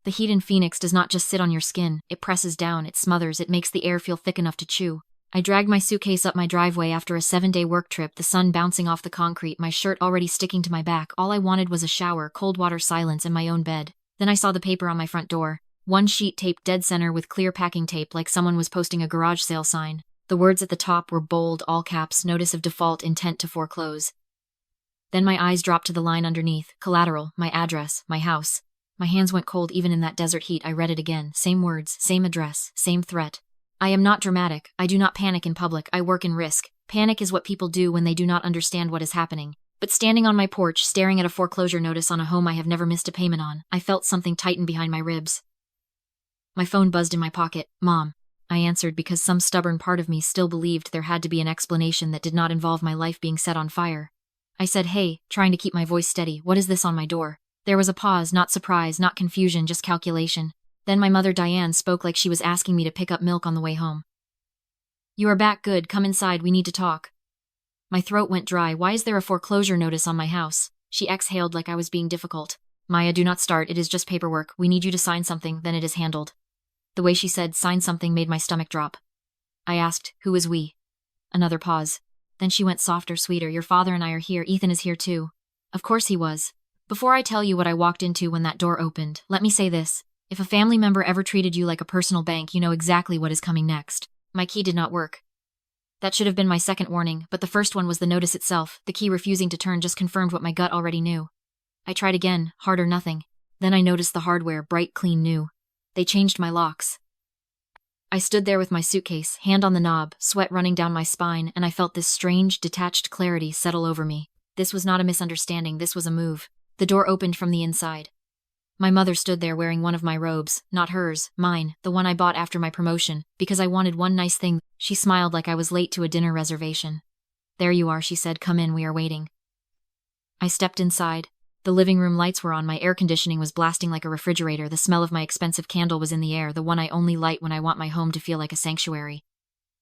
The heat in Phoenix does not just sit on your skin, it presses down, it smothers, it makes the air feel thick enough to chew. I dragged my suitcase up my driveway after a 7-day work trip, the sun bouncing off the concrete, my shirt already sticking to my back. All I wanted was a shower, cold water, silence, and my own bed. Then I saw the paper on my front door. One sheet taped dead center with clear packing tape like someone was posting a garage sale sign. The words at the top were bold, all caps, notice of default, intent to foreclose. Then my eyes dropped to the line underneath, collateral, my address, my house. My hands went cold even in that desert heat. I read it again, same words, same address, same threat. I am not dramatic, I do not panic in public, I work in risk. Panic is what people do when they do not understand what is happening. But standing on my porch, staring at a foreclosure notice on a home I have never missed a payment on, I felt something tighten behind my ribs. My phone buzzed in my pocket. Mom. I answered because some stubborn part of me still believed there had to be an explanation that did not involve my life being set on fire. I said, hey, trying to keep my voice steady, what is this on my door? There was a pause, not surprise, not confusion, just calculation. Then my mother Diane spoke like she was asking me to pick up milk on the way home. You are back, good, come inside, we need to talk. My throat went dry. Why is there a foreclosure notice on my house? She exhaled like I was being difficult. Maya, do not start, it is just paperwork. We need you to sign something, then it is handled. The way she said sign something made my stomach drop. I asked, who is we? Another pause. Then she went softer, sweeter. Your father and I are here. Ethan is here too. Of course he was. Before I tell you what I walked into when that door opened, let me say this. If a family member ever treated you like a personal bank, you know exactly what is coming next. My key did not work. That should have been my second warning, but the first one was the notice itself. The key refusing to turn just confirmed what my gut already knew. I tried again, harder, nothing. Then I noticed the hardware, bright, clean, new. They changed my locks. I stood there with my suitcase, hand on the knob, sweat running down my spine, and I felt this strange, detached clarity settle over me. This was not a misunderstanding, this was a move. The door opened from the inside. My mother stood there wearing one of my robes, not hers, mine, the one I bought after my promotion, because I wanted one nice thing. She smiled like I was late to a dinner reservation. There you are, she said, come in, we are waiting. I stepped inside. The living room lights were on, my air conditioning was blasting like a refrigerator, the smell of my expensive candle was in the air, the one I only light when I want my home to feel like a sanctuary.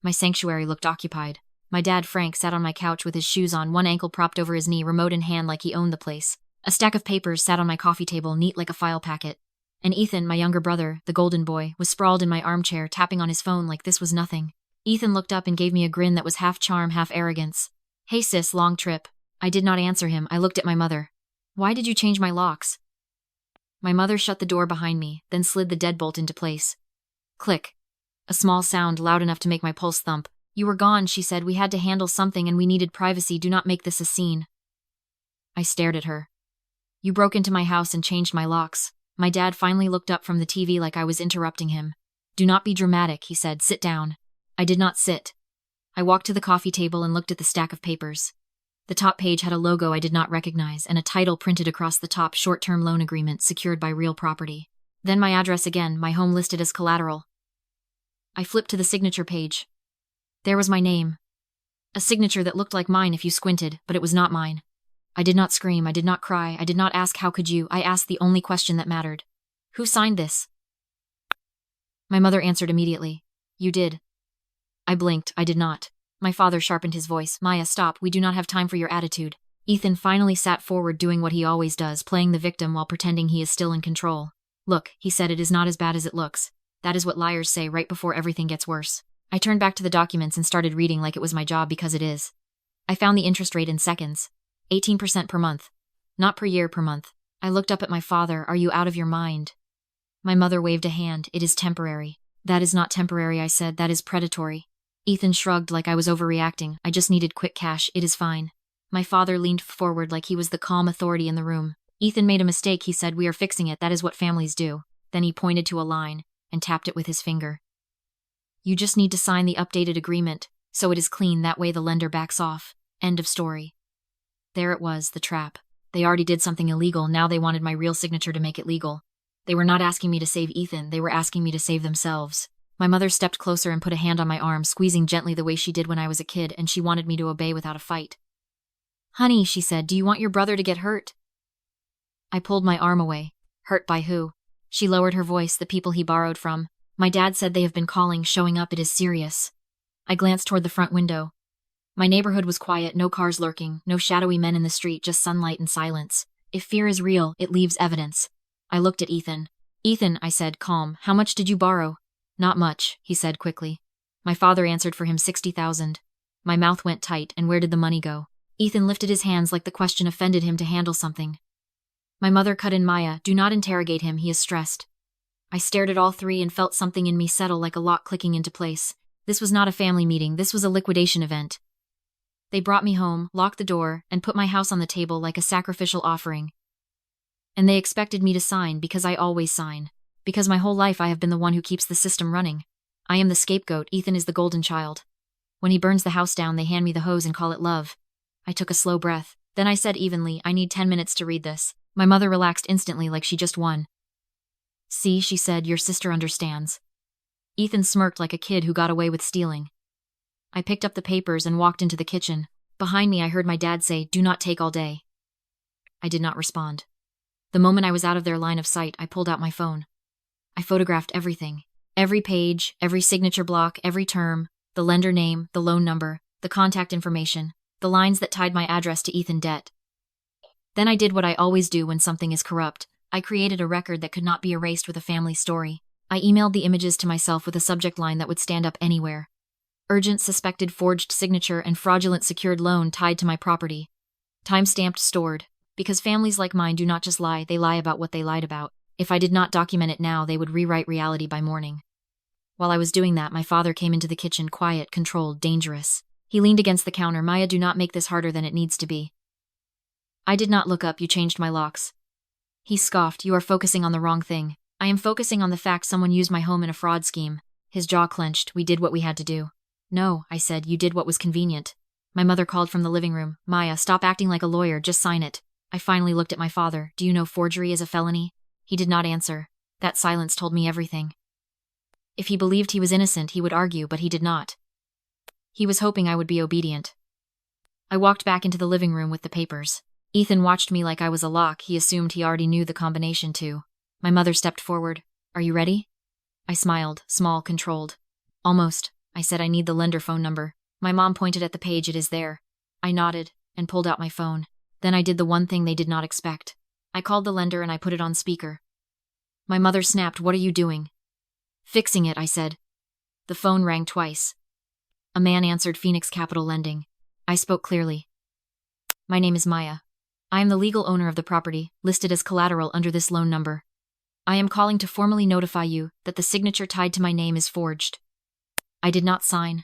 My sanctuary looked occupied. My dad, Frank, sat on my couch with his shoes on, one ankle propped over his knee, remote in hand like he owned the place. A stack of papers sat on my coffee table, neat like a file packet. And Ethan, my younger brother, the golden boy, was sprawled in my armchair, tapping on his phone like this was nothing. Ethan looked up and gave me a grin that was half charm, half arrogance. Hey sis, long trip. I did not answer him. I looked at my mother. Why did you change my locks? My mother shut the door behind me, then slid the deadbolt into place. Click. A small sound loud enough to make my pulse thump. You were gone, she said. We had to handle something and we needed privacy. Do not make this a scene. I stared at her. You broke into my house and changed my locks. My dad finally looked up from the TV like I was interrupting him. Do not be dramatic, he said. Sit down. I did not sit. I walked to the coffee table and looked at the stack of papers. The top page had a logo I did not recognize and a title printed across the top, short-term loan agreement secured by real property. Then my address again, my home listed as collateral. I flipped to the signature page. There was my name. A signature that looked like mine if you squinted, but it was not mine. I did not scream, I did not cry, I did not ask how could you, I asked the only question that mattered. Who signed this? My mother answered immediately. You did. I blinked, I did not. My father sharpened his voice. Maya, stop, we do not have time for your attitude. Ethan finally sat forward doing what he always does, playing the victim while pretending he is still in control. Look, he said, it is not as bad as it looks. That is what liars say right before everything gets worse. I turned back to the documents and started reading like it was my job because it is. I found the interest rate in seconds. 18% per month. Not per year, per month. I looked up at my father. Are you out of your mind? My mother waved a hand. It is temporary. That is not temporary, I said. That is predatory. Ethan shrugged like I was overreacting. I just needed quick cash. It is fine. My father leaned forward like he was the calm authority in the room. Ethan made a mistake, he said. We are fixing it. That is what families do. Then he pointed to a line and tapped it with his finger. You just need to sign the updated agreement, so it is clean. That way the lender backs off. End of story. There it was, the trap. They already did something illegal, now they wanted my real signature to make it legal. They were not asking me to save Ethan, they were asking me to save themselves. My mother stepped closer and put a hand on my arm, squeezing gently the way she did when I was a kid, and she wanted me to obey without a fight. Honey, she said, do you want your brother to get hurt? I pulled my arm away. Hurt by who? She lowered her voice, the people he borrowed from. My dad said they have been calling, showing up, it is serious. I glanced toward the front window. My neighborhood was quiet, no cars lurking, no shadowy men in the street, just sunlight and silence. If fear is real, it leaves evidence. I looked at Ethan. Ethan, I said, calm, how much did you borrow? Not much, he said quickly. My father answered for him 60,000. My mouth went tight, and where did the money go? Ethan lifted his hands like the question offended him to handle something. My mother cut in, Maya, do not interrogate him, he is stressed. I stared at all three and felt something in me settle like a lock clicking into place. This was not a family meeting, this was a liquidation event. They brought me home, locked the door, and put my house on the table like a sacrificial offering. And they expected me to sign because I always sign. Because my whole life I have been the one who keeps the system running. I am the scapegoat, Ethan is the golden child. When he burns the house down, they hand me the hose and call it love. I took a slow breath. Then I said evenly, I need 10 minutes to read this. My mother relaxed instantly like she just won. See, she said, your sister understands. Ethan smirked like a kid who got away with stealing. I picked up the papers and walked into the kitchen. Behind me I heard my dad say, do not take all day. I did not respond. The moment I was out of their line of sight, I pulled out my phone. I photographed everything. Every page, every signature block, every term, the lender name, the loan number, the contact information, the lines that tied my address to Ethan debt. Then I did what I always do when something is corrupt. I created a record that could not be erased with a family story. I emailed the images to myself with a subject line that would stand up anywhere. Urgent suspected forged signature and fraudulent secured loan tied to my property. Time-stamped stored. Because families like mine do not just lie, they lie about what they lied about. If I did not document it now, they would rewrite reality by morning. While I was doing that, my father came into the kitchen, quiet, controlled, dangerous. He leaned against the counter. Maya, do not make this harder than it needs to be. I did not look up. You changed my locks. He scoffed. You are focusing on the wrong thing. I am focusing on the fact someone used my home in a fraud scheme. His jaw clenched. We did what we had to do. No, I said, you did what was convenient. My mother called from the living room. Maya, stop acting like a lawyer, just sign it. I finally looked at my father. Do you know forgery is a felony? He did not answer. That silence told me everything. If he believed he was innocent, he would argue, but he did not. He was hoping I would be obedient. I walked back into the living room with the papers. Ethan watched me like I was a lock. He assumed he already knew the combination too. My mother stepped forward. Are you ready? I smiled, small, controlled. Almost. I said, I need the lender phone number. My mom pointed at the page. It is there. I nodded and pulled out my phone. Then I did the one thing they did not expect. I called the lender and I put it on speaker. My mother snapped, what are you doing? Fixing it, I said. The phone rang twice. A man answered, Phoenix Capital Lending. I spoke clearly. My name is Maya. I am the legal owner of the property, listed as collateral under this loan number. I am calling to formally notify you that the signature tied to my name is forged. I did not sign.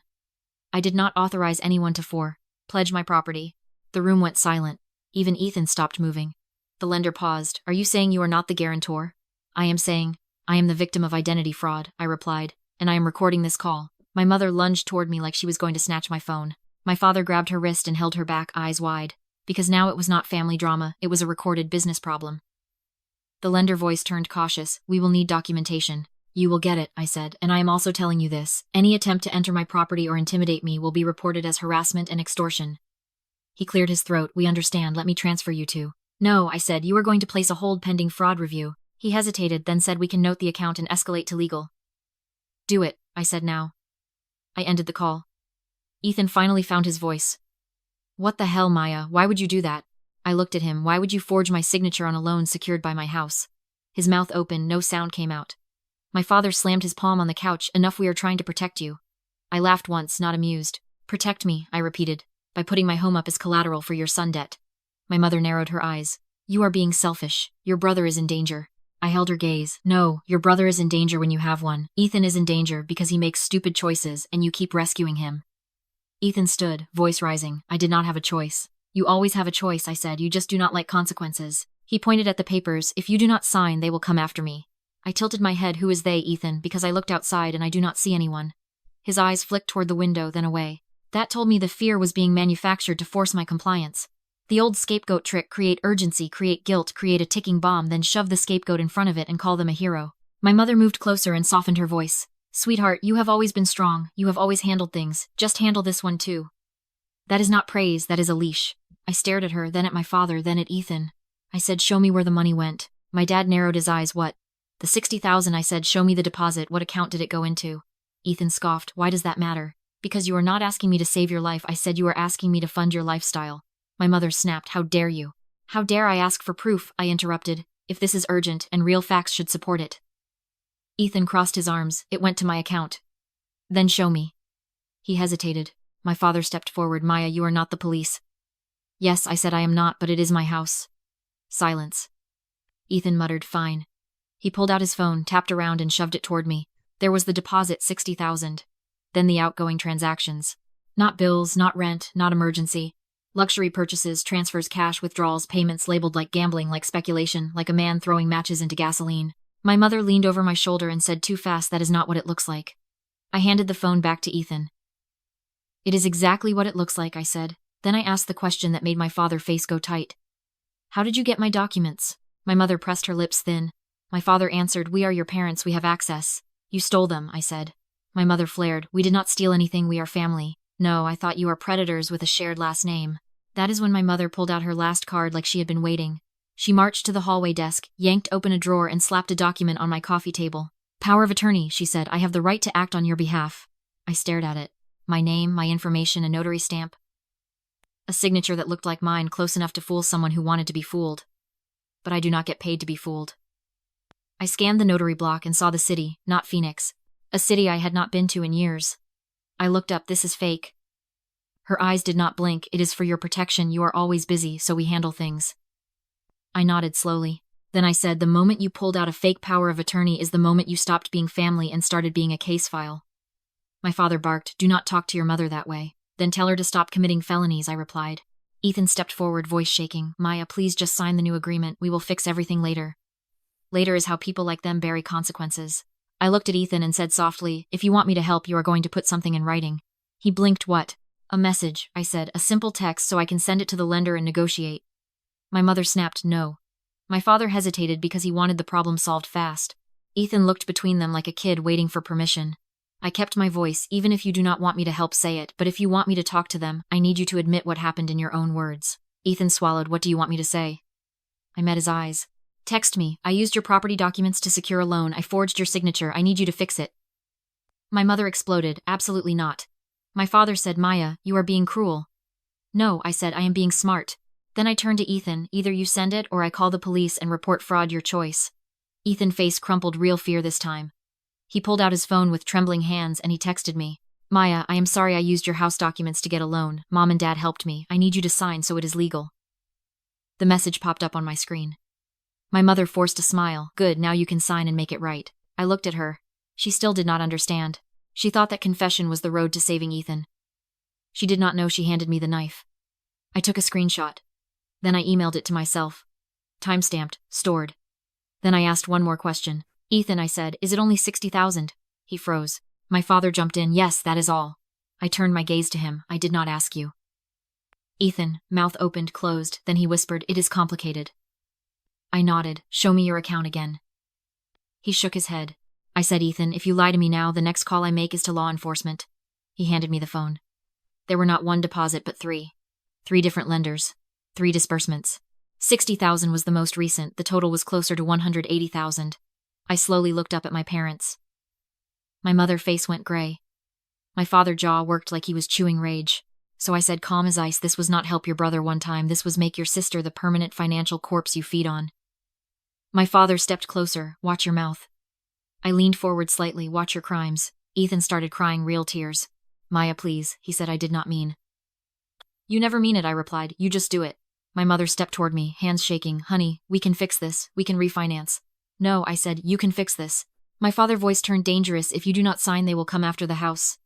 I did not authorize anyone to pledge my property. The room went silent. Even Ethan stopped moving. The lender paused. Are you saying you are not the guarantor? I am saying, I am the victim of identity fraud, I replied, and I am recording this call. My mother lunged toward me like she was going to snatch my phone. My father grabbed her wrist and held her back, eyes wide. Because now it was not family drama, it was a recorded business problem. The lender voice turned cautious. We will need documentation. You will get it, I said, and I am also telling you this. Any attempt to enter my property or intimidate me will be reported as harassment and extortion. He cleared his throat. We understand, let me transfer you to. No, I said, you are going to place a hold pending fraud review. He hesitated, then said we can note the account and escalate to legal. Do it, I said now. I ended the call. Ethan finally found his voice. What the hell, Maya, why would you do that? I looked at him. Why would you forge my signature on a loan secured by my house? His mouth opened, no sound came out. My father slammed his palm on the couch. Enough, we are trying to protect you. I laughed once, not amused. Protect me, I repeated, by putting my home up as collateral for your son debt. My mother narrowed her eyes. You are being selfish. Your brother is in danger. I held her gaze. No, your brother is in danger when you have one. Ethan is in danger because he makes stupid choices and you keep rescuing him. Ethan stood, voice rising. I did not have a choice. You always have a choice, I said. You just do not like consequences. He pointed at the papers. If you do not sign, they will come after me. I tilted my head. Who is they, Ethan? Because I looked outside and I do not see anyone. His eyes flicked toward the window, then away. That told me the fear was being manufactured to force my compliance. The old scapegoat trick, create urgency, create guilt, create a ticking bomb, then shove the scapegoat in front of it and call them a hero. My mother moved closer and softened her voice. Sweetheart, you have always been strong. You have always handled things. Just handle this one too. That is not praise, that is a leash. I stared at her, then at my father, then at Ethan. I said, show me where the money went. My dad narrowed his eyes. What? The 60,000, I said. Show me the deposit. What account did it go into? Ethan scoffed. Why does that matter? Because you are not asking me to save your life. I said you are asking me to fund your lifestyle. My mother snapped. How dare you? How dare I ask for proof? I interrupted. If this is urgent and real facts should support it. Ethan crossed his arms. It went to my account. Then show me. He hesitated. My father stepped forward. Maya, you are not the police. Yes, I said I am not, but it is my house. Silence. Ethan muttered, fine. He pulled out his phone, tapped around and shoved it toward me. There was the deposit, 60,000. Then the outgoing transactions. Not bills, not rent, not emergency. Luxury purchases, transfers, cash withdrawals, payments labeled like gambling, like speculation, like a man throwing matches into gasoline. My mother leaned over my shoulder and said too fast, that is not what it looks like. I handed the phone back to Ethan. It is exactly what it looks like, I said. Then I asked the question that made my father's face go tight. How did you get my documents? My mother pressed her lips thin. My father answered, we are your parents, we have access. You stole them, I said. My mother flared, we did not steal anything, we are family. No, I thought you are predators with a shared last name. That is when my mother pulled out her last card like she had been waiting. She marched to the hallway desk, yanked open a drawer and slapped a document on my coffee table. Power of attorney, she said, I have the right to act on your behalf. I stared at it. My name, my information, a notary stamp. A signature that looked like mine, close enough to fool someone who wanted to be fooled. But I do not get paid to be fooled. I scanned the notary block and saw the city, not Phoenix. A city I had not been to in years. I looked up, this is fake. Her eyes did not blink, it is for your protection, you are always busy, so we handle things. I nodded slowly. Then I said, the moment you pulled out a fake power of attorney is the moment you stopped being family and started being a case file. My father barked, do not talk to your mother that way. Then tell her to stop committing felonies, I replied. Ethan stepped forward, voice shaking. Maya, please just sign the new agreement, we will fix everything later. Later is how people like them bury consequences. I looked at Ethan and said softly, if you want me to help, you are going to put something in writing. He blinked. What? A message, I said, a simple text so I can send it to the lender and negotiate. My mother snapped, no. My father hesitated because he wanted the problem solved fast. Ethan looked between them like a kid waiting for permission. I kept my voice, even if you do not want me to help say it, but if you want me to talk to them, I need you to admit what happened in your own words. Ethan swallowed, what do you want me to say? I met his eyes. Text me, I used your property documents to secure a loan, I forged your signature, I need you to fix it. My mother exploded, absolutely not. My father said, Maya, you are being cruel. No, I said, I am being smart. Then I turned to Ethan, either you send it or I call the police and report fraud, your choice. Ethan's face crumpled, real fear this time. He pulled out his phone with trembling hands and he texted me. Maya, I am sorry I used your house documents to get a loan. Mom and Dad helped me. I need you to sign so it is legal. The message popped up on my screen. My mother forced a smile. Good, now you can sign and make it right. I looked at her. She still did not understand. She thought that confession was the road to saving Ethan. She did not know she handed me the knife. I took a screenshot. Then I emailed it to myself. Time-stamped, stored. Then I asked one more question. Ethan, I said, is it only 60,000? He froze. My father jumped in. Yes, that is all. I turned my gaze to him. I did not ask you. Ethan, mouth opened, closed, then he whispered, it is complicated. I nodded. Show me your account again. He shook his head. I said, Ethan, if you lie to me now, the next call I make is to law enforcement. He handed me the phone. There were not one deposit, but three. 3 different lenders. 3 disbursements. 60,000 was the most recent, the total was closer to 180,000. I slowly looked up at my parents. My mother's face went gray. My father's jaw worked like he was chewing rage. So I said, calm as ice, this was not help your brother one time, this was make your sister the permanent financial corpse you feed on. My father stepped closer. Watch your mouth. I leaned forward slightly. Watch your crimes. Ethan started crying, real tears. Maya, please, he said, I did not mean. You never mean it, I replied. You just do it. My mother stepped toward me, hands shaking. Honey, we can fix this. We can refinance. No, I said, you can fix this. My father's voice turned dangerous. If you do not sign, they will come after the house.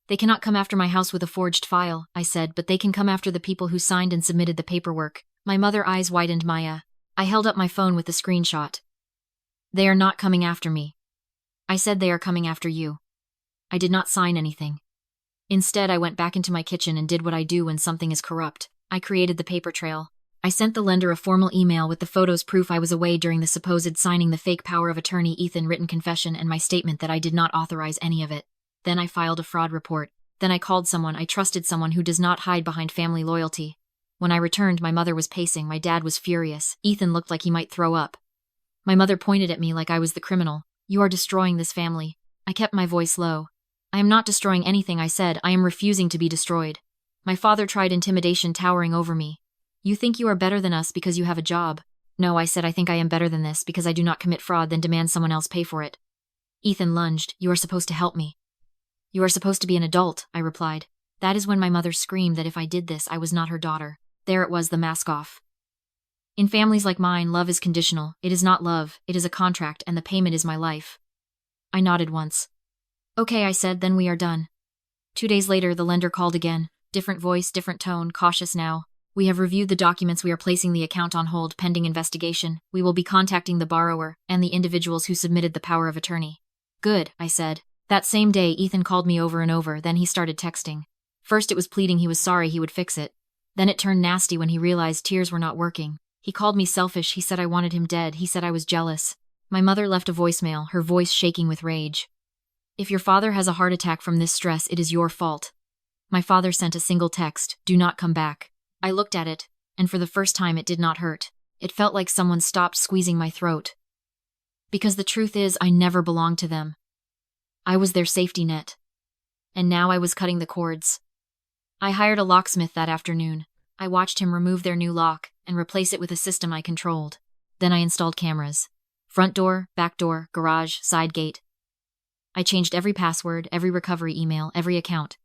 They cannot come after my house with a forged file, I said, but they can come after the people who signed and submitted the paperwork. My mother's eyes widened. Maya. I held up my phone with the screenshot. They are not coming after me. I said they are coming after you. I did not sign anything. Instead, I went back into my kitchen and did what I do when something is corrupt. I created the paper trail. I sent the lender a formal email with the photos proof I was away during the supposed signing, the fake power of attorney, Ethan written confession, and my statement that I did not authorize any of it. Then I filed a fraud report. Then I called someone. I trusted someone who does not hide behind family loyalty. When I returned, my mother was pacing. My dad was furious. Ethan looked like he might throw up. My mother pointed at me like I was the criminal. You are destroying this family. I kept my voice low. I am not destroying anything, I said. I am refusing to be destroyed. My father tried intimidation, towering over me. You think you are better than us because you have a job. No, I said, I think I am better than this because I do not commit fraud, then demand someone else pay for it. Ethan lunged. You are supposed to help me. You are supposed to be an adult, I replied. That is when my mother screamed that if I did this, I was not her daughter. There it was, the mask off. In families like mine, love is conditional. It is not love, it is a contract, and the payment is my life. I nodded once. Okay, I said, then we are done. 2 days later, the lender called again. Different voice, different tone, cautious now. We have reviewed the documents. We are placing the account on hold pending investigation. We will be contacting the borrower and the individuals who submitted the power of attorney. Good, I said. That same day, Ethan called me over and over, then he started texting. First it was pleading he was sorry, he would fix it. Then it turned nasty when he realized tears were not working. He called me selfish, he said I wanted him dead, he said I was jealous. My mother left a voicemail, her voice shaking with rage. If your father has a heart attack from this stress, it is your fault. My father sent a single text, do not come back. I looked at it, and for the first time it did not hurt. It felt like someone stopped squeezing my throat. Because the truth is, I never belonged to them. I was their safety net. And now I was cutting the cords. I hired a locksmith that afternoon. I watched him remove their new lock and replace it with a system I controlled. Then I installed cameras. Front door, back door, garage, side gate. I changed every password, every recovery email, every account.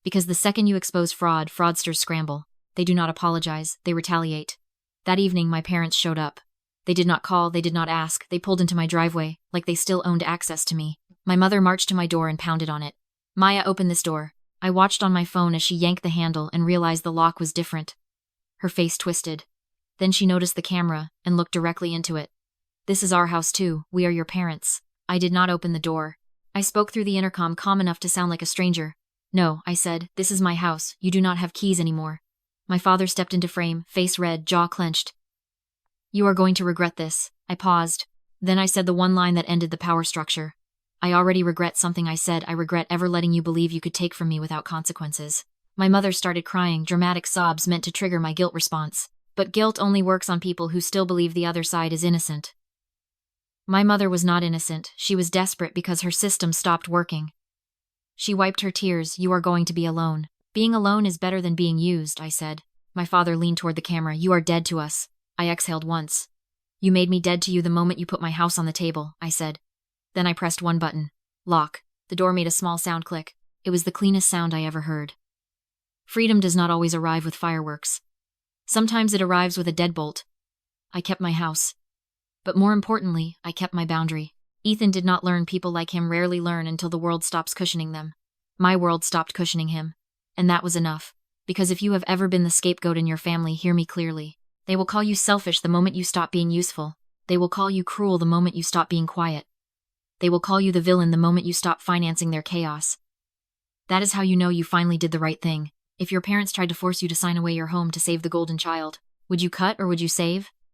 Because the second you expose fraud, fraudsters scramble. They do not apologize, they retaliate. That evening, my parents showed up. They did not call, they did not ask, they pulled into my driveway, like they still owned access to me. My mother marched to my door and pounded on it. Maya, open this door. I watched on my phone as she yanked the handle and realized the lock was different. Her face twisted. Then she noticed the camera and looked directly into it. This is our house too, we are your parents. I did not open the door. I spoke through the intercom calm enough to sound like a stranger. No, I said, this is my house, you do not have keys anymore. My father stepped into frame, face red, jaw clenched. You are going to regret this. I paused. Then I said the one line that ended the power structure. I already regret something I said. I regret ever letting you believe you could take from me without consequences. My mother started crying, dramatic sobs meant to trigger my guilt response. But guilt only works on people who still believe the other side is innocent. My mother was not innocent. She was desperate because her system stopped working. She wiped her tears. You are going to be alone. Being alone is better than being used, I said. My father leaned toward the camera. You are dead to us. I exhaled once. You made me dead to you the moment you put my house on the table, I said. Then I pressed one button. Lock. The door made a small sound click. It was the cleanest sound I ever heard. Freedom does not always arrive with fireworks. Sometimes it arrives with a deadbolt. I kept my house. But more importantly, I kept my boundary. Ethan did not learn. People like him rarely learn until the world stops cushioning them. My world stopped cushioning him. And that was enough. Because if you have ever been the scapegoat in your family, hear me clearly. They will call you selfish the moment you stop being useful. They will call you cruel the moment you stop being quiet. They will call you the villain the moment you stop financing their chaos. That is how you know you finally did the right thing. If your parents tried to force you to sign away your home to save the golden child, would you cut or would you save?